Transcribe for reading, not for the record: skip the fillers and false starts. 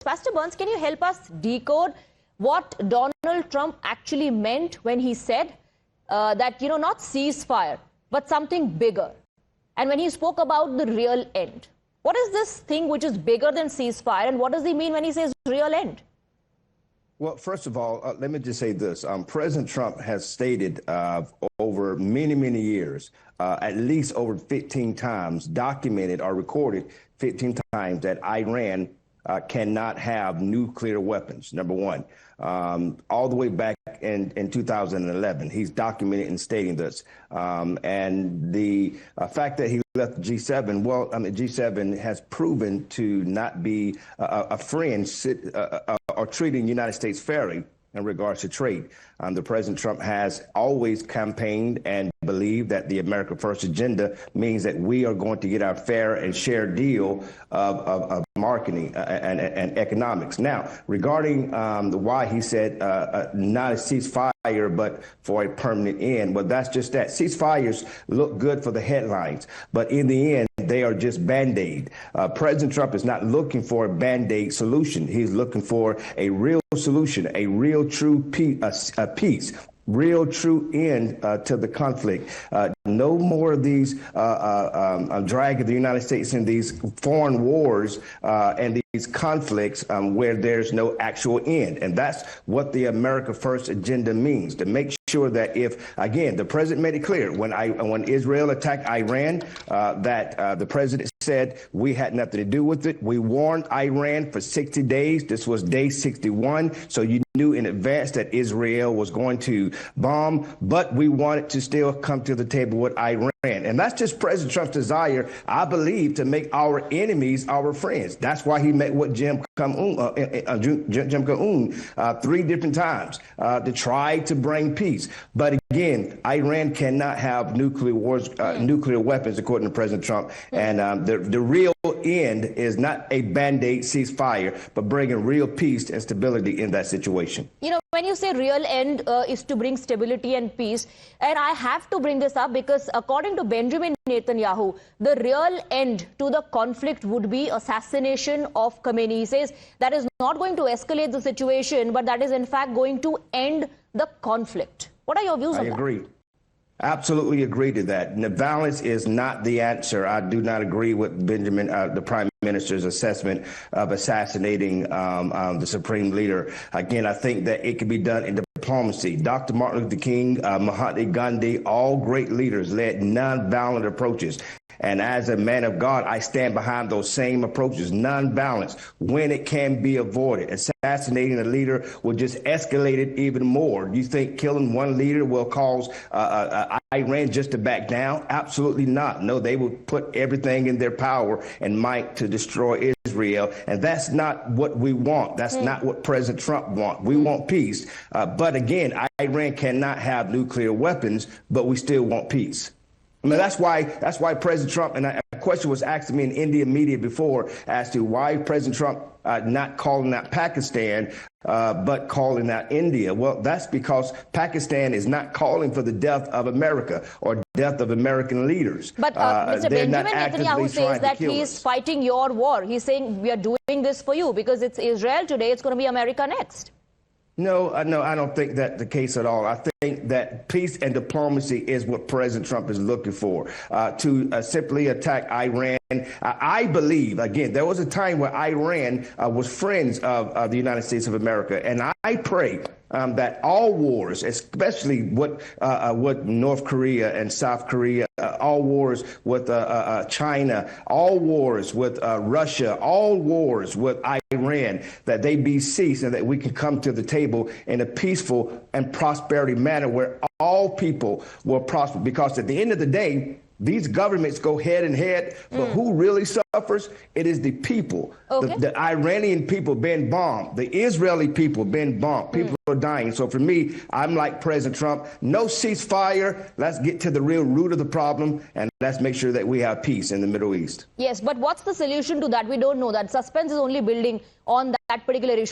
Pastor Burns, can you help us decode what Donald Trump actually meant when he said that, not ceasefire, but something bigger? And when he spoke about the real end, what is this thing which is bigger than ceasefire, and what does he mean when he says real end? Well, first of all, let me just say this. President Trump has stated over many, many years, at least over 15 times, documented or recorded 15 times that Iran cannot have nuclear weapons, number one. All the way back in 2011, he's documented and stating this. And the fact that he left G7, well, G7 has proven to not be a friend or treating the United States fairly in regards to trade. The President Trump has always campaigned and believed that the America First agenda means that we are going to get our fair and shared deal of marketing and economics. Now, regarding why he said not a ceasefire, but for a permanent end, well, that's just that. Ceasefires look good for the headlines, but in the end, they are just Band-Aid. President Trump is not looking for a Band-Aid solution. He's looking for a real solution, a real true peace, real true end to the conflict. No more of these drag of the United States in these foreign wars and these conflicts where there's no actual end. And that's what the America First agenda means, to make sure that if, again, the president made it clear when Israel attacked Iran, that the president said we had nothing to do with it. We warned Iran for 60 days. This was day 61. So you knew in advance that Israel was going to bomb, but we wanted to still come to the table with Iran. And that's just President Trump's desire, I believe, to make our enemies our friends. That's why he met with Kim Jong-un 3 different times to try to bring peace. But again, Iran cannot have nuclear weapons, according to President Trump. And the real end is not a Band-Aid ceasefire, but bringing real peace and stability in that situation. When you say real end is to bring stability and peace, and I have to bring this up because according to Benjamin Netanyahu, the real end to the conflict would be assassination of Khamenei. He says that is not going to escalate the situation, but that is in fact going to end the conflict. What are your views on that? I agree. Absolutely agree to that. And violence is not the answer. I do not agree with Benjamin, the Prime Minister's assessment of assassinating the Supreme Leader. Again, I think that it can be done in diplomacy. Dr. Martin Luther King, Mahatma Gandhi, all great leaders led nonviolent approaches. And as a man of God, I stand behind those same approaches, nonviolence, when it can be avoided. Assassinating a leader will just escalate it even more. Do you think killing one leader will cause Iran just to back down? Absolutely not. No, they will put everything in their power and might to destroy Israel. And that's not what we want. That's not what President Trump wants. We want peace. But again, Iran cannot have nuclear weapons, but we still want peace. That's why President Trump, and a question was asked to me in India media before as to why President Trump not calling out Pakistan, but calling out India. Well, that's because Pakistan is not calling for the death of America or death of American leaders. But Mr. Benjamin Netanyahu says that he's fighting your war. He's saying we are doing this for you because it's Israel today. It's going to be America next. No, I don't think that's the case at all. I think that peace and diplomacy is what President Trump is looking for, to simply attack Iran. I believe, again, there was a time where Iran was friends of the United States of America. And I pray that all wars, especially what North Korea and South Korea, all wars with China, all wars with Russia, all wars with Iran, that they be ceased and that we can come to the table in a peaceful and prosperity manner where all people will prosper. Because at the end of the day, these governments go head and head, but who really suffers? It is the people. Okay. The Iranian people being bombed. The Israeli people being bombed. People are dying. So for me, I'm like President Trump. No ceasefire. Let's get to the real root of the problem, and let's make sure that we have peace in the Middle East. Yes, but what's the solution to that? We don't know that. Suspense is only building on that particular issue.